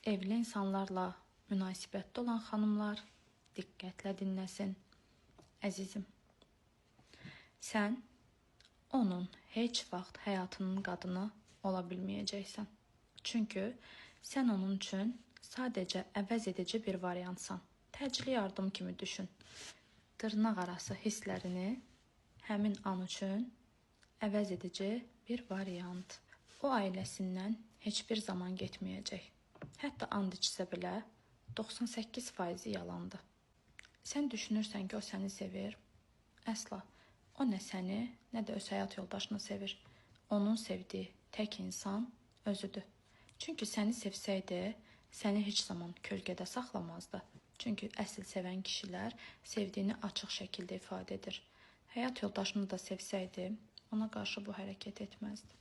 Evli insanlarla münasibətdə olan xanımlar diqqətlə dinləsin. Əzizim, sən onun heç vaxt həyatının qadını ola bilməyəcəksən. Çünki sən onun üçün sadəcə əvəz edici bir variantsan. Təcili yardım kimi düşün. Dırnaq arası hisslərini həmin an üçün əvəz edici bir variant. O ailəsindən heç bir zaman getməyəcək. Hətta and içsə belə 98% yalandır. Sən düşünürsən ki, o səni sevir. Əsla. O nə səni, nə də öz həyat yoldaşını sevir. Onun sevdiyi tək insan özüdür. Çünki səni sevsəydi, səni heç zaman kölgədə saxlamazdı. Çünki əsl sevən kişilər sevdiyini açıq şəkildə ifadə edir. Həyat yoldaşını da sevsəydi, ona qarşı bu hərəkət etməzdi.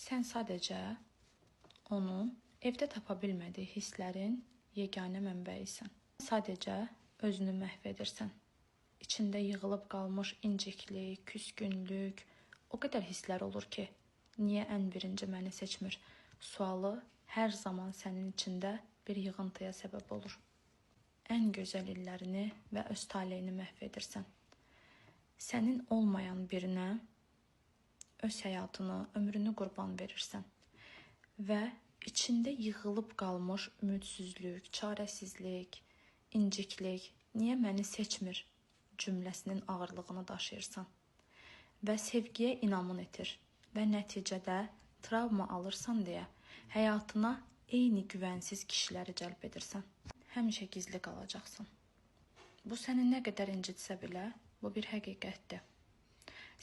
Sən sadəcə onun evdə tapa bilmədiyi hisslərin yeganə mənbəyisən. Sadəcə özünü məhv edirsən. İçində yığılıb qalmış inciklik, küskünlük, o qədər hisslər olur ki, niyə ən birinci məni seçmir? Sualı hər zaman sənin içində bir yığıntıya səbəb olur. Ən gözəl illərini və öz taleyini məhv edirsən. Sənin olmayan birinə öz həyatını, ömrünü qurban verirsən. Və içində yığılıb qalmış ümidsizlik, çarəsizlik, inciklik, niyə məni seçmir cümləsinin ağırlığını daşıyırsan. Və sevgiyə inamın etir və nəticədə travma alırsan deyə həyatına eyni güvənsiz kişiləri cəlb edirsən. Həmişə gizli qalacaqsan. Bu səni nə qədər incitsə belə, bu bir həqiqətdir.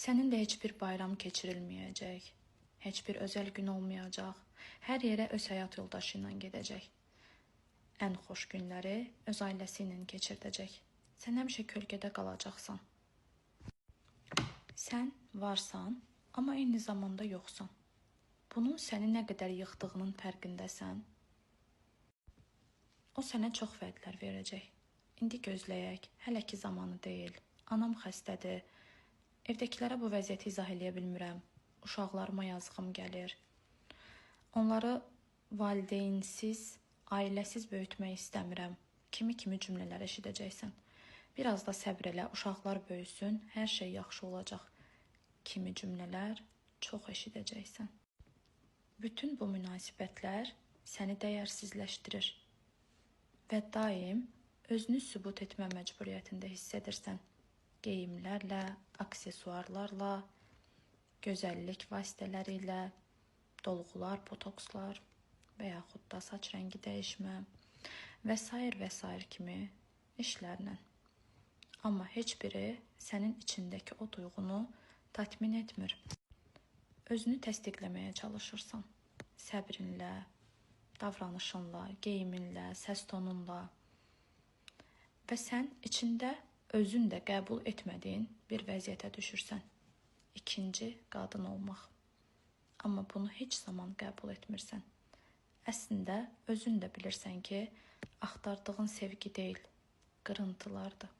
Səninlə heç bir bayram keçirilməyəcək, heç bir özəl gün olmayacaq, hər yerə öz həyat yoldaşı ilə gedəcək. Ən xoş günləri öz ailəsi ilə keçirdəcək. Sən həmişə kölgədə qalacaqsan. Sən varsan, amma eyni zamanda yoxsan. Bunun səni nə qədər yıxdığının fərqindəsən. O sənə çox vədlər verəcək. İndi gözləyək, hələ ki zamanı deyil. Anam xəstədir. Evdəkilərə bu vəziyyəti izah eləyə bilmirəm. Uşaqlarıma yazığım gəlir. Onları valideynsiz, ailəsiz böyütmək istəmirəm. Kimi cümlələr eşidəcəksən. Biraz da səbr elə, uşaqlar böyüsün, hər şey yaxşı olacaq. Kimi cümlələr çox eşidəcəksən. Bütün bu münasibətlər səni dəyərsizləşdirir və daim özünü sübut etmə məcburiyyətində hiss edirsən. Geyimlərlə, aksesuarlarla, gözəllik vasitələri ilə, dolğular, botokslar və yaxud da saç rəngi dəyişmə və s. kimi işlərlə. Amma heç biri sənin içindəki o duyğunu tatmin etmir. Özünü təsdiqləməyə çalışırsan. Səbrinlə, davranışınla, geyiminlə, səs tonunla. Və sən içində özün də qəbul etmədiyin bir vəziyyətə düşürsən. İkinci qadın olmaq. Amma bunu heç zaman qəbul etmirsən. Əslində özün də bilirsən ki, axtardığın sevgi deyil, qırıntılardır.